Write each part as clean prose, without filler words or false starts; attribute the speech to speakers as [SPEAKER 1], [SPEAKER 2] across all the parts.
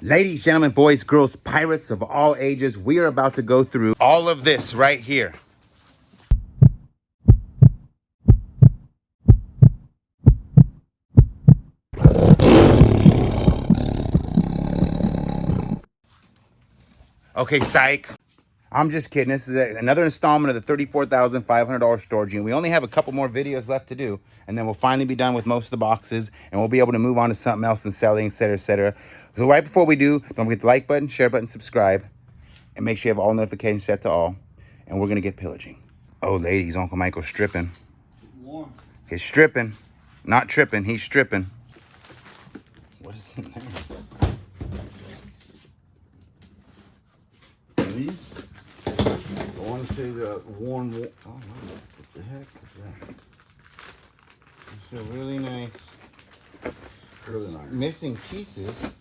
[SPEAKER 1] Ladies, gentlemen, boys, girls, pirates of all ages, we are about to go through all of this right here. Okay, psych. I'm just kidding. This is another installment of the $34,500 storage unit. We only have a couple more videos left to do, and then we'll finally be done with most of the boxes, and we'll be able to move on to something else and selling, etc., etc. So right before we do, don't forget the like button, share button, subscribe, and make sure you have all notifications set to all, and we're going to get pillaging. Oh, ladies, Uncle Michael's stripping.
[SPEAKER 2] Warm.
[SPEAKER 1] He's stripping. Not tripping, he's stripping. What is in there?
[SPEAKER 2] These? I want to say the warm. Oh, wow. What the heck is that?
[SPEAKER 1] It's a really nice.
[SPEAKER 2] Really nice.
[SPEAKER 1] Missing pieces,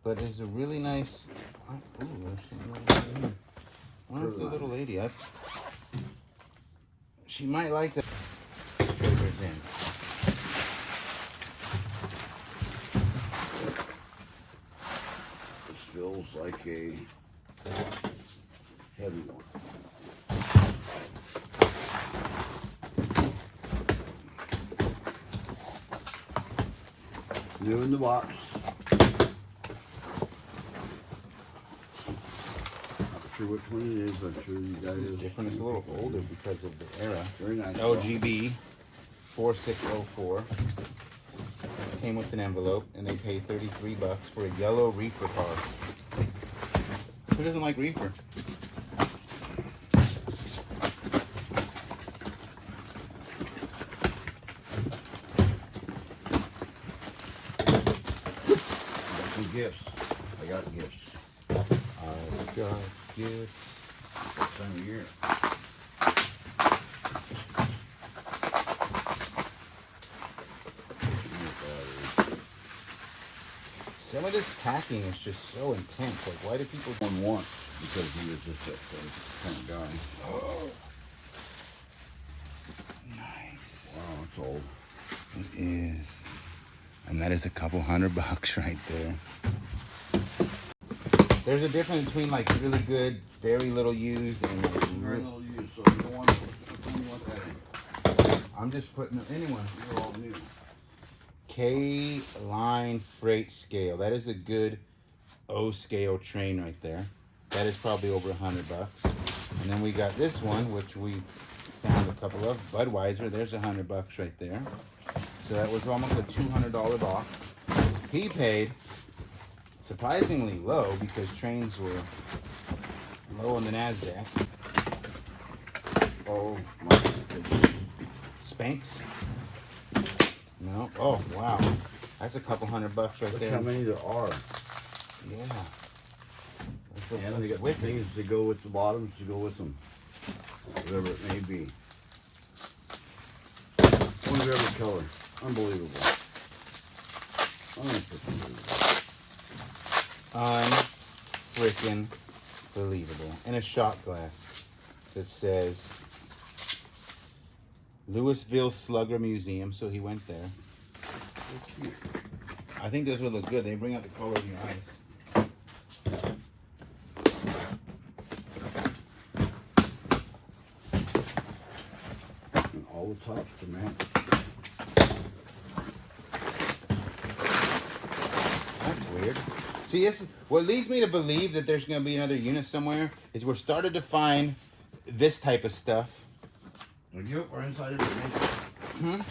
[SPEAKER 1] but it's a really nice. Oh, there's something over here. I wonder if the little lady. She might like that.
[SPEAKER 2] This feels like a heavy one. New in the box. Not sure which one it is, but I'm sure you guys.
[SPEAKER 1] It's different. It's a little older because of the era.
[SPEAKER 2] Very nice.
[SPEAKER 1] LGB 4604. Came with an envelope, and they paid $33 for a yellow reefer car. Who doesn't like reefer?
[SPEAKER 2] Gifts. I got gifts.
[SPEAKER 1] I've got gifts.
[SPEAKER 2] Time of year.
[SPEAKER 1] Some of this packing is just so intense. Like, why do people
[SPEAKER 2] One once because he was just that kind of guy.
[SPEAKER 1] Oh, nice.
[SPEAKER 2] Wow, it's old.
[SPEAKER 1] It is. And that is a couple $100 right there. There's a difference between like really good, very little used, and like
[SPEAKER 2] Very
[SPEAKER 1] real.
[SPEAKER 2] little use, so you don't want that in.
[SPEAKER 1] I'm just putting anyone.
[SPEAKER 2] They're all new.
[SPEAKER 1] K-line freight scale. That is a good O scale train right there. That is probably over $100. And then we got this one, which we found a couple of. Budweiser. There's $100 right there. So that was almost a $200 box. He paid surprisingly low because trains were low on the NASDAQ.
[SPEAKER 2] Oh my goodness.
[SPEAKER 1] Spanx? No. Oh wow, that's a couple $100 right
[SPEAKER 2] Look
[SPEAKER 1] there.
[SPEAKER 2] how many there are.
[SPEAKER 1] Yeah.
[SPEAKER 2] And they got things to go with the bottoms to go with them. Whatever it may be. One of every color. Unbelievable.
[SPEAKER 1] Unfreaking believable. And a shot glass that says Louisville Slugger Museum. So he went there.
[SPEAKER 2] So cute.
[SPEAKER 1] I think those would look good. They bring out the color in your eyes.
[SPEAKER 2] And all the tops to match.
[SPEAKER 1] That's weird. See, this, what leads me to believe that there's going to be another unit somewhere is we're starting to find this type of stuff.
[SPEAKER 2] We'll give up our inside information.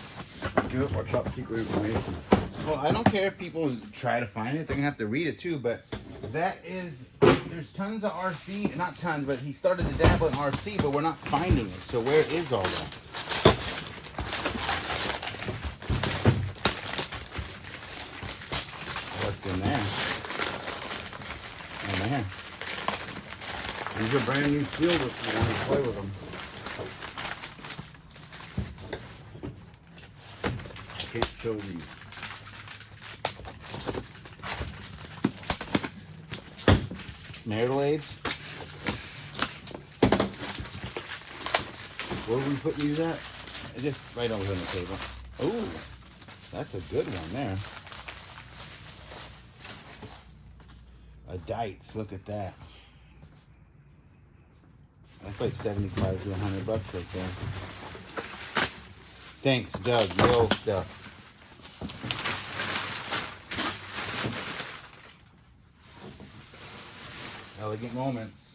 [SPEAKER 2] Give up our top secret information.
[SPEAKER 1] Well, I don't care if people try to find it. They're going to have to read it too, but that is, there's tons of RC, not tons, but he started to dabble in RC, but we're not finding it. So where is all that? What's in there? In there.
[SPEAKER 2] These are brand new sealed if you want to play with them. I can't show these.
[SPEAKER 1] Marital aids.
[SPEAKER 2] Where are we putting these at?
[SPEAKER 1] Just right over here on the table. Ooh, that's a good one there. A Dites, look at that. That's like 75 to 100 bucks right there. Thanks, Doug. Yo stuff. Elegant Moments.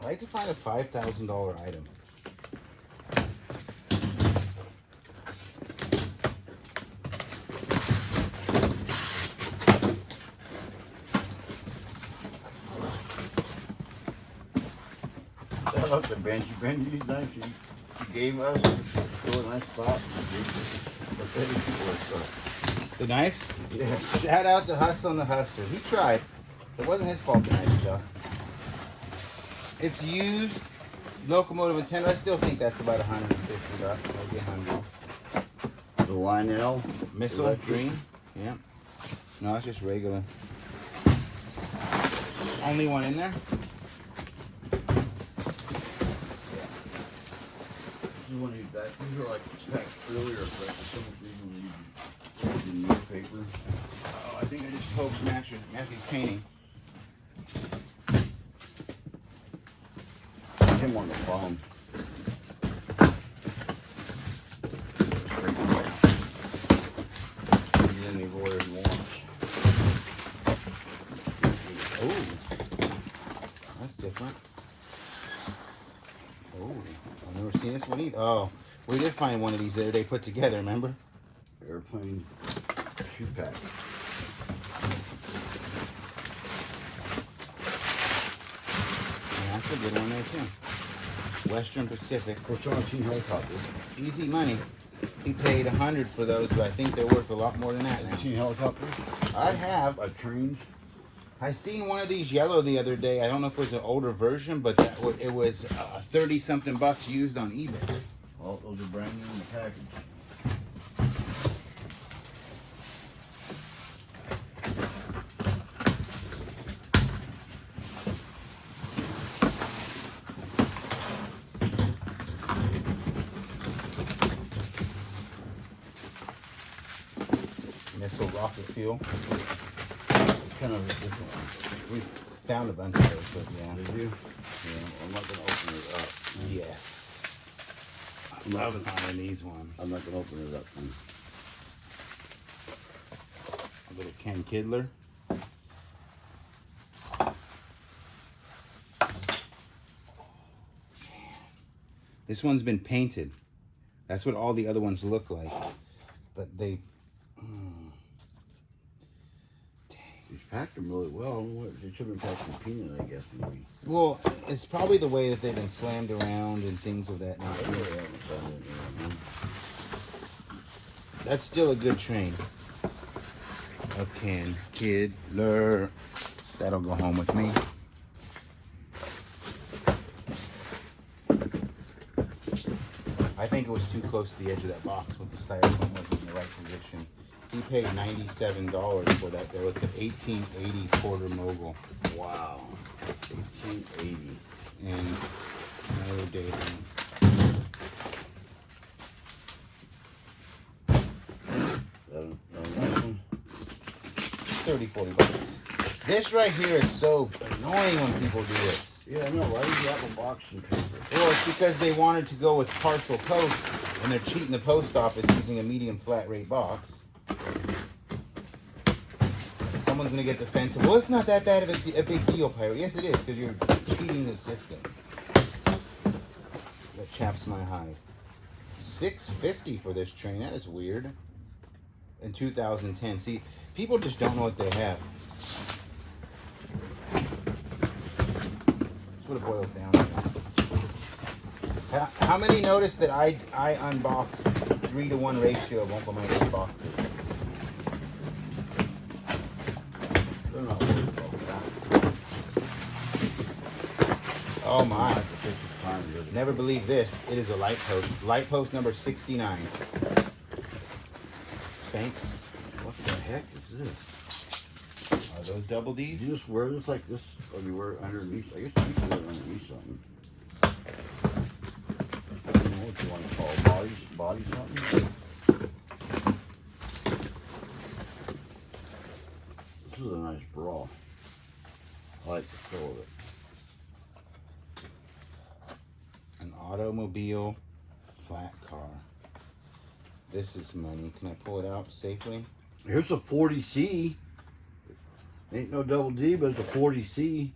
[SPEAKER 1] I like to find a $5,000 item.
[SPEAKER 2] I love the Benji's knife she gave us. Still a nice spot.
[SPEAKER 1] The knives?
[SPEAKER 2] Yeah.
[SPEAKER 1] Shout out to Hustle and the Hustler. He tried. It wasn't his fault, the knife stuff. It's used. Locomotive antenna. I still think that's about 150 bucks. Maybe 100.
[SPEAKER 2] The Lionel.
[SPEAKER 1] Missile
[SPEAKER 2] Electric.
[SPEAKER 1] green. Yeah. No, it's just regular. Only one in there?
[SPEAKER 2] This is one of these back. These are like packed earlier, but for some reason we use in newspaper.
[SPEAKER 1] Oh, I think I just poked Matthew's painting.
[SPEAKER 2] Him on the phone. He's in the order he wants.
[SPEAKER 1] Oh, that's different. Oh, I've never seen this one either. Oh, we did find one of these the other day put together, remember?
[SPEAKER 2] Airplane shoe pack.
[SPEAKER 1] Yeah, that's a good one there too. Western Pacific.
[SPEAKER 2] What's on Team Helicopter?
[SPEAKER 1] Easy money. He paid 100 for those, but I think they're worth a lot more than that
[SPEAKER 2] Have
[SPEAKER 1] now.
[SPEAKER 2] you seen helicopters?
[SPEAKER 1] I have.
[SPEAKER 2] Trains?
[SPEAKER 1] I seen one of these yellow the other day. I don't know if it was an older version, but it was 30 something bucks used on eBay.
[SPEAKER 2] All those are brand new in the package.
[SPEAKER 1] Missile rocket fuel.
[SPEAKER 2] Kind of a different one.
[SPEAKER 1] We found a bunch of those, but yeah.
[SPEAKER 2] Did you? Yeah, I'm not gonna open it up.
[SPEAKER 1] Yes. I love finding these ones.
[SPEAKER 2] I'm not gonna open it up.
[SPEAKER 1] A little Ken Kidler. This one's been painted. That's what all the other ones look like. But they...
[SPEAKER 2] He's packed them really well. They should have been packed in peanut, I guess, maybe.
[SPEAKER 1] Well, it's probably the way that they've been slammed around and things of that
[SPEAKER 2] I
[SPEAKER 1] nature.
[SPEAKER 2] really haven't found it yet,
[SPEAKER 1] That's still a good train. A Ken Kidler. That'll go home with me. I think it was too close to the edge of that box with the styrofoam wasn't in the right position. He paid $97 for that. There was an 1880 Porter Mogul.
[SPEAKER 2] Wow. 1880.
[SPEAKER 1] And another day.
[SPEAKER 2] Nice one.
[SPEAKER 1] 30, 40 bucks. This right here is so annoying when people do this.
[SPEAKER 2] Yeah, I know. Why did you have a box and paper?
[SPEAKER 1] Well, it's because they wanted to go with parcel post, and they're cheating the post office using a medium flat rate box. Someone's gonna get defensive. Well, it's not that bad of a big deal, Pirate. Yes, it is, because you're cheating the system. That chaps my hide. $650 for this train. That is weird. In 2010. See, people just don't know what they have. That's what it boils down to. How many noticed that I unboxed 3-to-1 ratio of one of my own boxes?
[SPEAKER 2] They're not worried about that.
[SPEAKER 1] Oh my.
[SPEAKER 2] Have to take the time to really-
[SPEAKER 1] Never believe this. It is a light post. Light post number 69. Spanx.
[SPEAKER 2] What the heck is this?
[SPEAKER 1] Are those double
[SPEAKER 2] Do
[SPEAKER 1] D's?
[SPEAKER 2] you just wear this like this, or do you wear it underneath? I guess you can wear it underneath something. I don't know. It's you want to call it? Body something? This is a nice bra. I like the feel of it.
[SPEAKER 1] An automobile flat car. This is money. Can I pull it out safely?
[SPEAKER 2] Here's a 40C. Ain't no double D, but it's a 40C.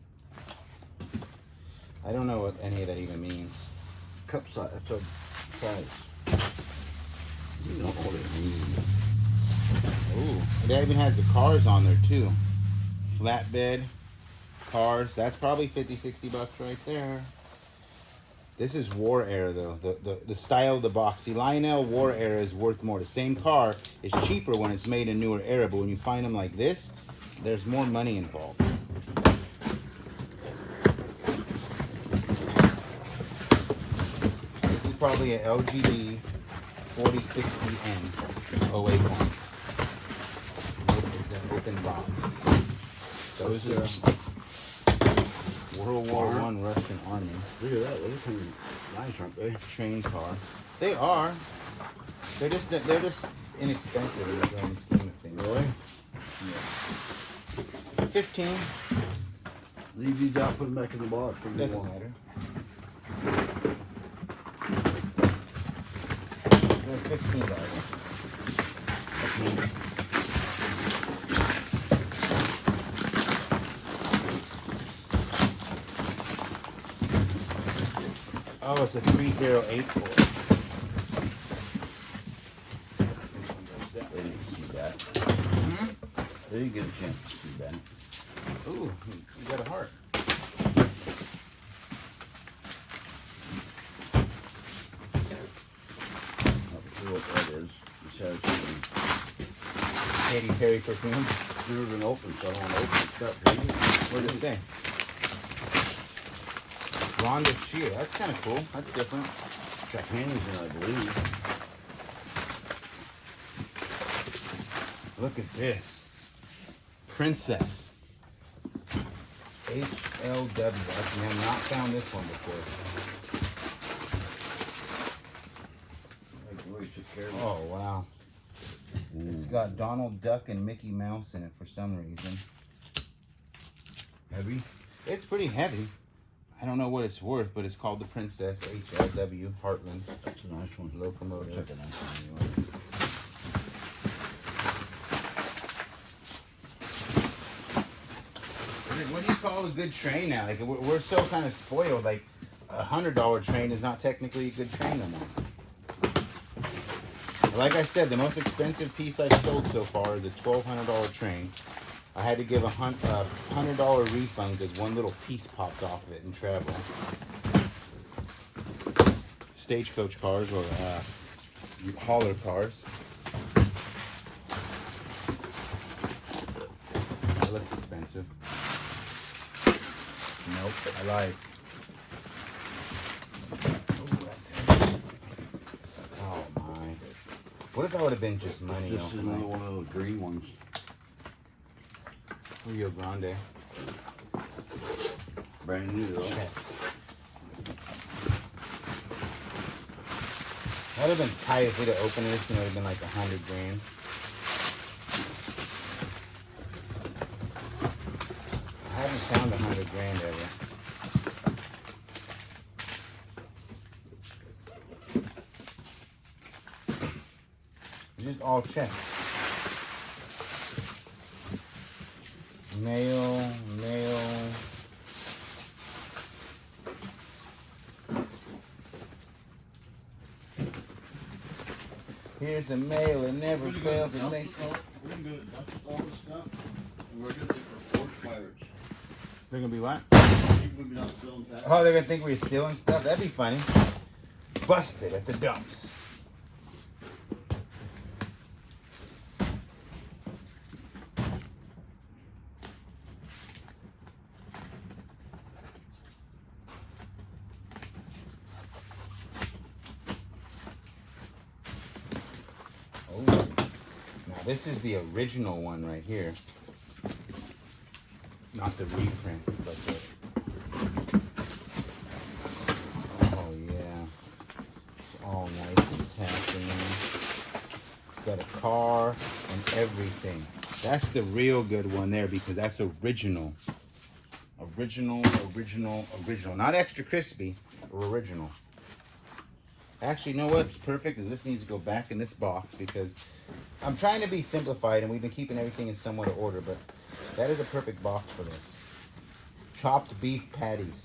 [SPEAKER 1] I don't know what any of that even means.
[SPEAKER 2] Cup size. That's a size. You know what it means.
[SPEAKER 1] Ooh, it even has the cars on there too. Flatbed cars. That's probably 50, 60 bucks right there. This is war era though. The style of the box. See, Lionel war era is worth more. The same car is cheaper when it's made in newer era, but when you find them like this, there's more money involved. This is probably an LGD 4060N 08 one. It's an open box. Those are World War I Russian Army.
[SPEAKER 2] Look at that. Those are nice, aren't they?
[SPEAKER 1] Train car. They are. They're just inexpensive in the grand scheme of things.
[SPEAKER 2] Really?
[SPEAKER 1] Yeah. 15.
[SPEAKER 2] Leave these out, put them back in the box.
[SPEAKER 1] Doesn't matter. They're $15. Oh, it's a 3084.
[SPEAKER 2] They didn't see that. They didn't get a chance to see that.
[SPEAKER 1] Ooh, you got a heart.
[SPEAKER 2] Not sure what that is. This has something.
[SPEAKER 1] Katy Perry perfume.
[SPEAKER 2] It's never been opened, so I don't want to open it. It's got pages.
[SPEAKER 1] What does it say? Rhonda Shear. That's kind of cool. That's different.
[SPEAKER 2] It's got hands in it, I believe.
[SPEAKER 1] Look at this. Princess. HLW. I have not found this one before.
[SPEAKER 2] Like the way you took care of it.
[SPEAKER 1] Oh, wow. It's got Donald Duck and Mickey Mouse in it for some reason.
[SPEAKER 2] Heavy?
[SPEAKER 1] It's pretty heavy. I don't know what it's worth, but it's called the Princess HLW Heartland.
[SPEAKER 2] That's a nice one.
[SPEAKER 1] Locomotive.
[SPEAKER 2] That's a nice one anyway.
[SPEAKER 1] What do you call a good train now? Like we're so kind of spoiled. Like $100 train is not technically a good train no more. Like I said, the most expensive piece I've sold so far is a $1,200 train. I had to give a $100 refund because one little piece popped off of it in travel. Stagecoach cars or hauler cars. That looks expensive. Nope, I lied. Oh, that's heavy. Oh my. What if that would have been just money?
[SPEAKER 2] This is another one of those green ones.
[SPEAKER 1] Rio Grande.
[SPEAKER 2] Brand new though.
[SPEAKER 1] That would have been tight if we'd have opened this and it would have been like $100 grand. I haven't found $100 grand ever. Just all checks. Mail. Here's the mail, it never fails. It makes
[SPEAKER 2] We're good. That's all the stuff. And we're good for force pirates.
[SPEAKER 1] They're gonna be what?
[SPEAKER 2] We'll be not filling that.
[SPEAKER 1] Oh, they're gonna think we're stealing stuff? That'd be funny. Busted at the dumps. This is the original one right here. Not the reprint, but the... Oh yeah. It's all got a car and everything. That's the real good one there because that's original. Original. Not extra crispy, original. Actually, you know what? It's perfect because this needs to go back in this box because I'm trying to be simplified and we've been keeping everything in somewhat of order, but that is a perfect box for this. Chopped beef patties.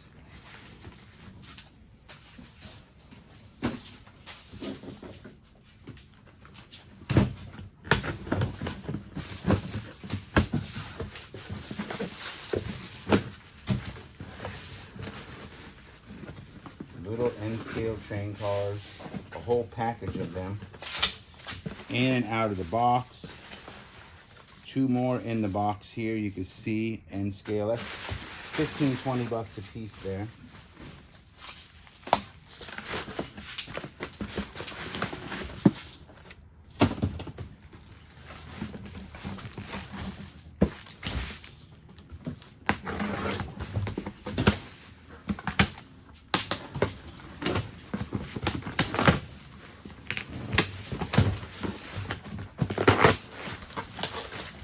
[SPEAKER 1] Little N-scale train cars, a whole package of them. In and out of the box. 2 more in the box here. You can see N-scale. That's 15, 20 bucks a piece there.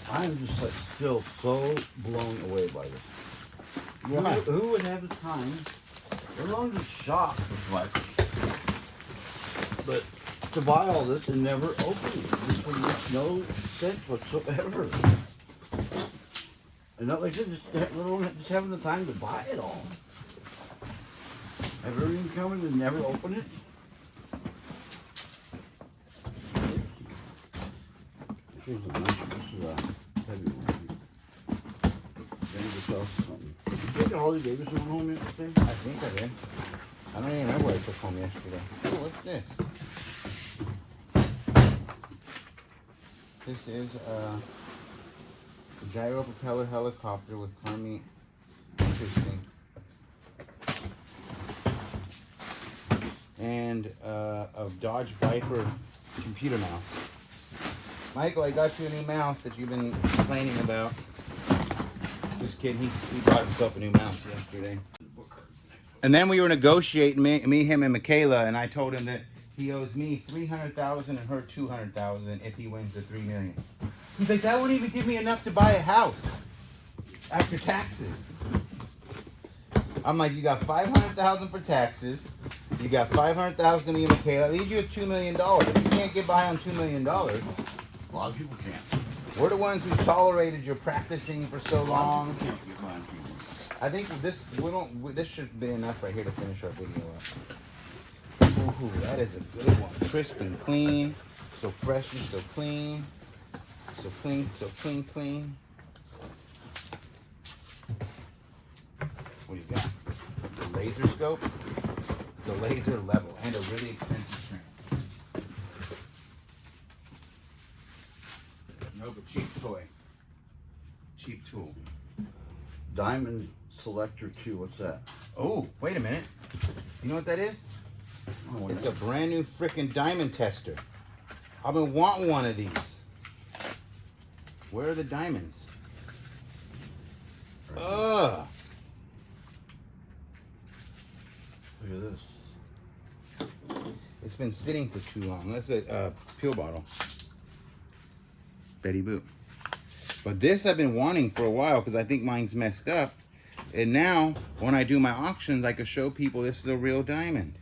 [SPEAKER 2] I'm just like still so blown away by this.
[SPEAKER 1] Why?
[SPEAKER 2] Who would have the time? We're going to shop with much, but to buy all this and never open it. This would make no sense whatsoever. And not like this, just having the time to buy it all. Have everything coming and never open it. This is a heavy one. Then you sell something. Did you take a Harley Davidson one home yesterday?
[SPEAKER 1] I think I did. I don't even remember what I took home yesterday. Oh, what's this? This is a gyro propeller helicopter with Carmi. Interesting. And a Dodge Viper computer mouse. Michael, I got you a new mouse that you've been complaining about. Just kidding, he bought himself a new mouse yesterday. And then we were negotiating, me, him, and Michaela, and I told him that he owes me $300,000 and her $200,000 if he wins the $3 million. He's like, that wouldn't even give me enough to buy a house after taxes. I'm like, you got $500,000 for taxes. You got $500,000 to me and Michaela. I leave you at $2 million. If you can't get by on $2 million,
[SPEAKER 2] A lot of people can't.
[SPEAKER 1] we're the ones who tolerated your practicing for so long.
[SPEAKER 2] Can't get by on people.
[SPEAKER 1] I think this should be enough right here to finish our video up. Ooh, that is a good one. Crisp and clean. So fresh and so clean. So clean. What do you got? The laser scope. It's a laser level and a really expensive train. No, but cheap toy. Cheap tool.
[SPEAKER 2] Diamond Selector 2, what's that?
[SPEAKER 1] Oh, wait a minute. You know what that is?
[SPEAKER 2] Oh,
[SPEAKER 1] It's a brand new freaking diamond tester. I've been wanting one of these. Where are the diamonds? Ugh.
[SPEAKER 2] Look at this.
[SPEAKER 1] It's been sitting for too long. That's a pill bottle. Betty Boop. But this I've been wanting for a while because I think mine's messed up. And now, when I do my auctions, I can show people this is a real diamond.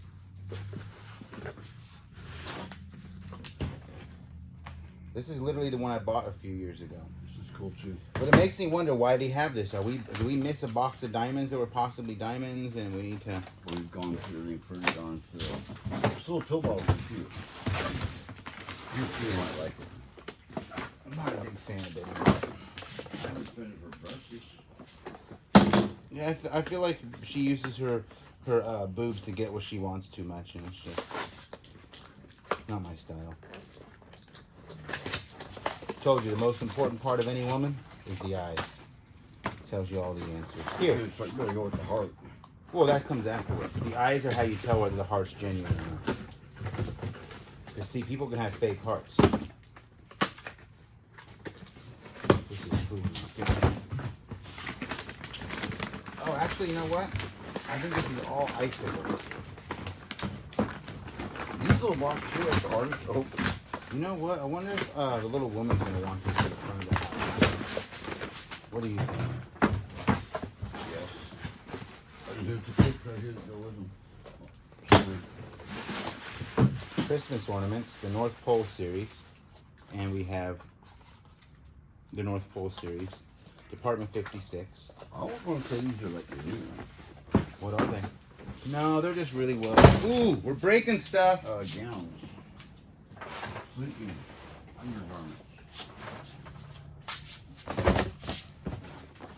[SPEAKER 1] This is literally the one I bought a few years ago.
[SPEAKER 2] This is cool too.
[SPEAKER 1] But it makes me wonder, why they have this. Do we miss a box of diamonds that were possibly diamonds and we need to...
[SPEAKER 2] We've gone through everything, pretty gone through. This little pill bottle is cute. You might like it.
[SPEAKER 1] I'm not a big fan of it.
[SPEAKER 2] I haven't been for brushes.
[SPEAKER 1] Yeah, I feel like she uses her boobs to get what she wants too much, and it's just not my style. Told you, the most important part of any woman is the eyes. Tells you all the answers. Here.
[SPEAKER 2] It's like really go with the heart.
[SPEAKER 1] Well, that comes afterwards. The eyes are how you tell whether the heart's genuine or not. Because see, people can have fake hearts. This is food. Oh, actually, you know what? I think this is all icicles.
[SPEAKER 2] These little boxes here are the hardest to open.
[SPEAKER 1] You know what? I wonder if the little woman's gonna want this for the front of the house. What do you think?
[SPEAKER 2] Yes. And here's the tape right here that go with them.
[SPEAKER 1] Christmas ornaments, the North Pole series, and we have the North Pole series, Department 56.
[SPEAKER 2] I was going to say these are like the new ones.
[SPEAKER 1] What are they? No, they're just really well. Ooh, we're breaking stuff.
[SPEAKER 2] Gowns. Sleeping undergarments.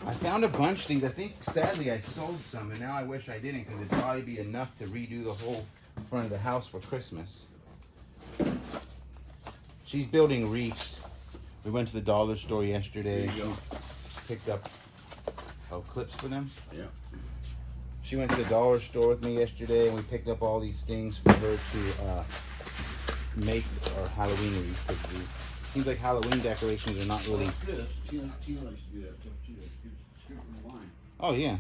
[SPEAKER 1] I found a bunch of these. I think sadly I sold some, and now I wish I didn't because it'd probably be enough to redo the whole front of the house for Christmas. She's building wreaths. We went to the dollar store yesterday.
[SPEAKER 2] There you go.
[SPEAKER 1] She picked up clips for them.
[SPEAKER 2] Yeah.
[SPEAKER 1] She went to the dollar store with me yesterday, and we picked up all these things for her to make our Halloween wreath. It seems like Halloween decorations are not really.
[SPEAKER 2] Like this. Tina likes to do that stuff too. It's good from the line.
[SPEAKER 1] Oh yeah.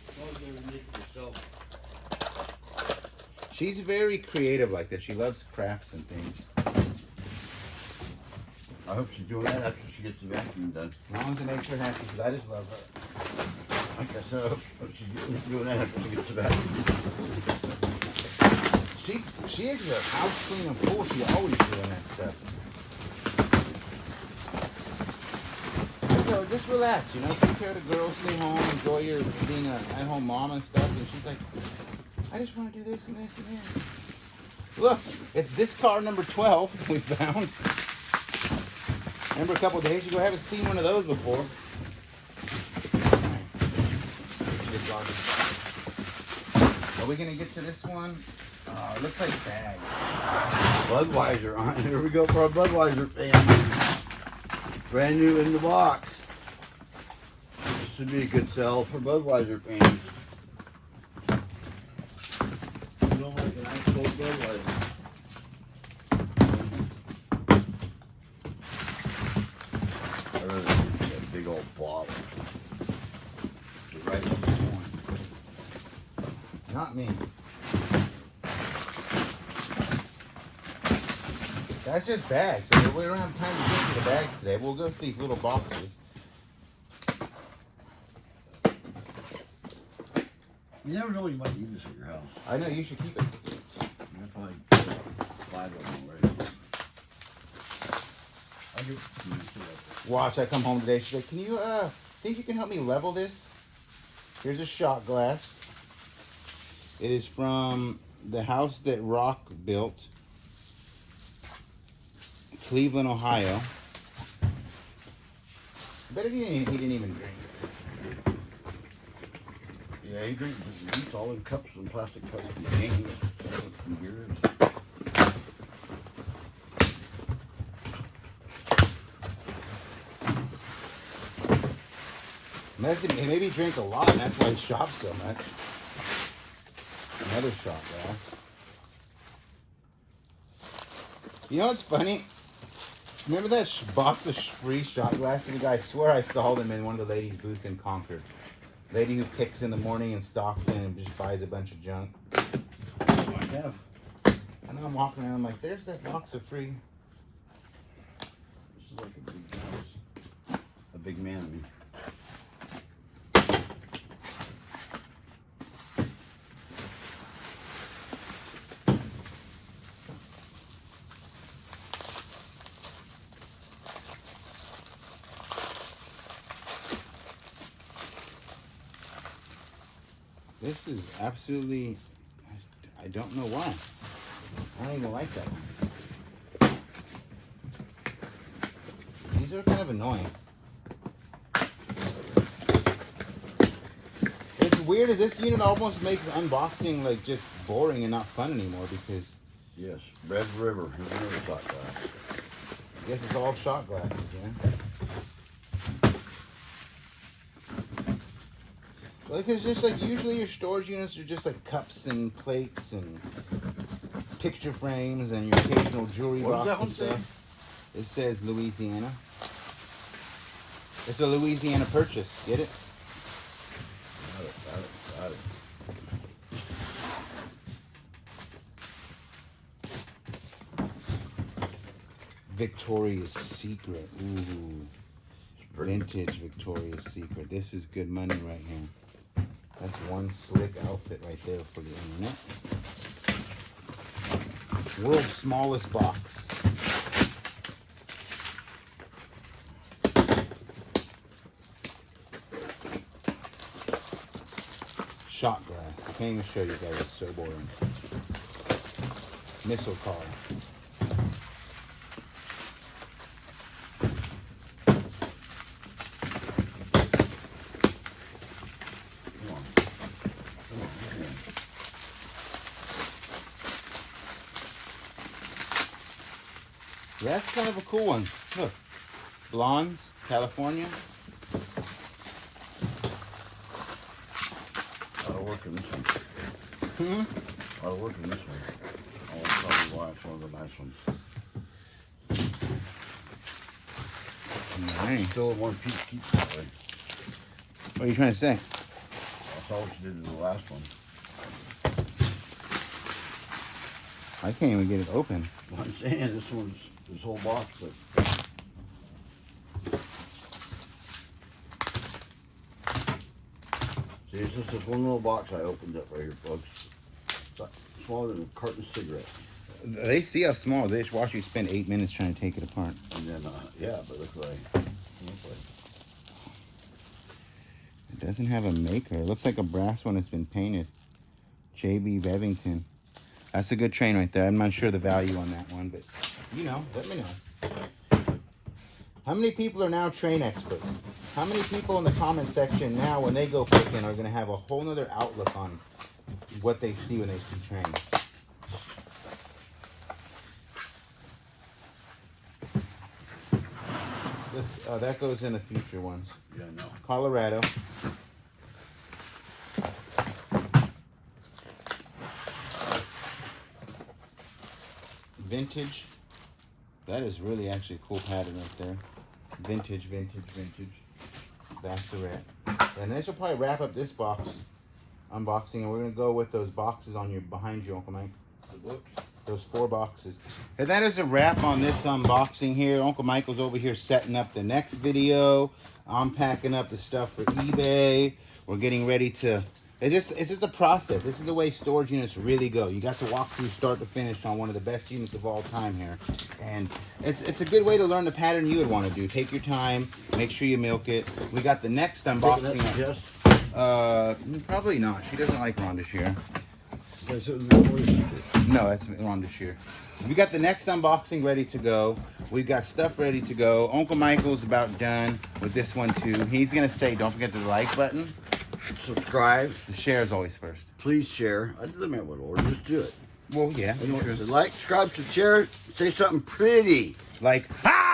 [SPEAKER 2] As long as they make it yourself.
[SPEAKER 1] She's very creative like that. She loves crafts and things.
[SPEAKER 2] I hope she's doing that after she gets the vacuum done.
[SPEAKER 1] As long as it makes her happy, because I just love her.
[SPEAKER 2] I guess I hope she's doing that after she gets the vacuum.
[SPEAKER 1] She has a house clean and full. She's always doing that stuff. So just relax, you know, take care of the girls, stay home, enjoy your being an at-home mom and stuff. And she's like, I just want to do this and this and this. Look, it's this car number 12 we found. Remember a couple of days ago, I haven't seen one of those before. Are we gonna get to this one? It looks like bags.
[SPEAKER 2] Budweiser on. Here we go for our Budweiser family. Brand new in the box. This would be a good sell for Budweiser fans. You don't like an ice cold Budweiser. I really like that big old bottle. You're right on the point.
[SPEAKER 1] Not me. That's just bags. I mean, we don't have time to get to the bags today. We'll go through these little boxes.
[SPEAKER 2] You never know when you might need this at your house.
[SPEAKER 1] I know, you should keep it.
[SPEAKER 2] You're probably 5 of them already. I do.
[SPEAKER 1] Watch, I come home today. She's like, can you, think you can help me level this? Here's a shot glass. It is from the house that Rock built. Cleveland, Ohio. Better he didn't even drink.
[SPEAKER 2] Yeah, he drinks these all in cups and plastic cups and cans and beers.
[SPEAKER 1] Maybe he drank a lot, and that's why he shops so much. Another shot glass. You know what's funny? Remember that box of free shot glasses? Guy, I swear I saw them in one of the ladies' booths in Concord. Lady who picks in the morning in Stockton and just buys a bunch of junk.
[SPEAKER 2] I have.
[SPEAKER 1] And I'm walking around, I'm like, there's that box of free.
[SPEAKER 2] This is like a big house. A big man of me.
[SPEAKER 1] This is absolutely, I don't know why. I don't even like that one. These are kind of annoying. It's weird as this unit almost makes unboxing like just boring and not fun anymore because
[SPEAKER 2] Yes, Red River. Here's another shot glass.
[SPEAKER 1] I guess it's all shot glasses, yeah. Like it's just like usually your storage units are just like cups and plates and picture frames and your occasional jewelry
[SPEAKER 2] What
[SPEAKER 1] box
[SPEAKER 2] does
[SPEAKER 1] and
[SPEAKER 2] that one
[SPEAKER 1] stuff. It says Louisiana. It's a Louisiana purchase. Get it?
[SPEAKER 2] Got it.
[SPEAKER 1] Victoria's Secret. Ooh. Vintage Victoria's Secret. This is good money right here. That's one slick outfit right there for the internet. World's smallest box. Shot glass. I can't even show you guys. It's so boring. Missile car. Yeah, that's kind of a cool one. Look. Blondes, California.
[SPEAKER 2] I'll work in this one. I'll work in this one. I'll probably watch one of the nice ones.
[SPEAKER 1] Nice.
[SPEAKER 2] Still in one piece, keep that way.
[SPEAKER 1] What are you trying to say?
[SPEAKER 2] That's all she did in the last one.
[SPEAKER 1] I can't even get it open.
[SPEAKER 2] Well, I'm saying this whole box, but see, it's just this one little box I opened up right here, folks. It's smaller than a carton of cigarettes.
[SPEAKER 1] They see how small it is. Watch you spend 8 minutes trying to take it apart.
[SPEAKER 2] And then, yeah, but look like.
[SPEAKER 1] It doesn't have a maker. It looks like a brass one that's been painted. J.B. Bevington. That's a good train right there. I'm not sure the value on that one, but you know, let me know. How many people are now train experts? How many people in the comment section now, when they go picking, are going to have a whole nother outlook on what they see when they see trains? That goes in the future ones.
[SPEAKER 2] Yeah, no.
[SPEAKER 1] Colorado. Vintage. That is really actually a cool pattern right there. Vintage, vintage, vintage. Basseret. And this will probably wrap up this box unboxing, and we're gonna go with those boxes on your behind you, Uncle Mike.
[SPEAKER 2] The books.
[SPEAKER 1] Those 4 boxes. And that is a wrap on this unboxing here. Uncle Michael's over here setting up the next video. I'm packing up the stuff for eBay. We're getting ready to. It's just a process. This is the way storage units really go. You got to walk through start to finish on one of the best units of all time here. And it's a good way to learn the pattern you would want to do. Take your time, make sure you milk it. We got the next unboxing. Probably not. She doesn't like Rhonda Shear. No, that's Rhonda Shear. We got the next unboxing ready to go. We've got stuff ready to go. Uncle Michael's about done with this one too. He's gonna say, don't forget the like button.
[SPEAKER 2] Subscribe.
[SPEAKER 1] The share is always first.
[SPEAKER 2] Please share. I doesn't matter what order, just do it.
[SPEAKER 1] Well, yeah.
[SPEAKER 2] You know, like, subscribe, share, say something pretty.
[SPEAKER 1] Like, ah!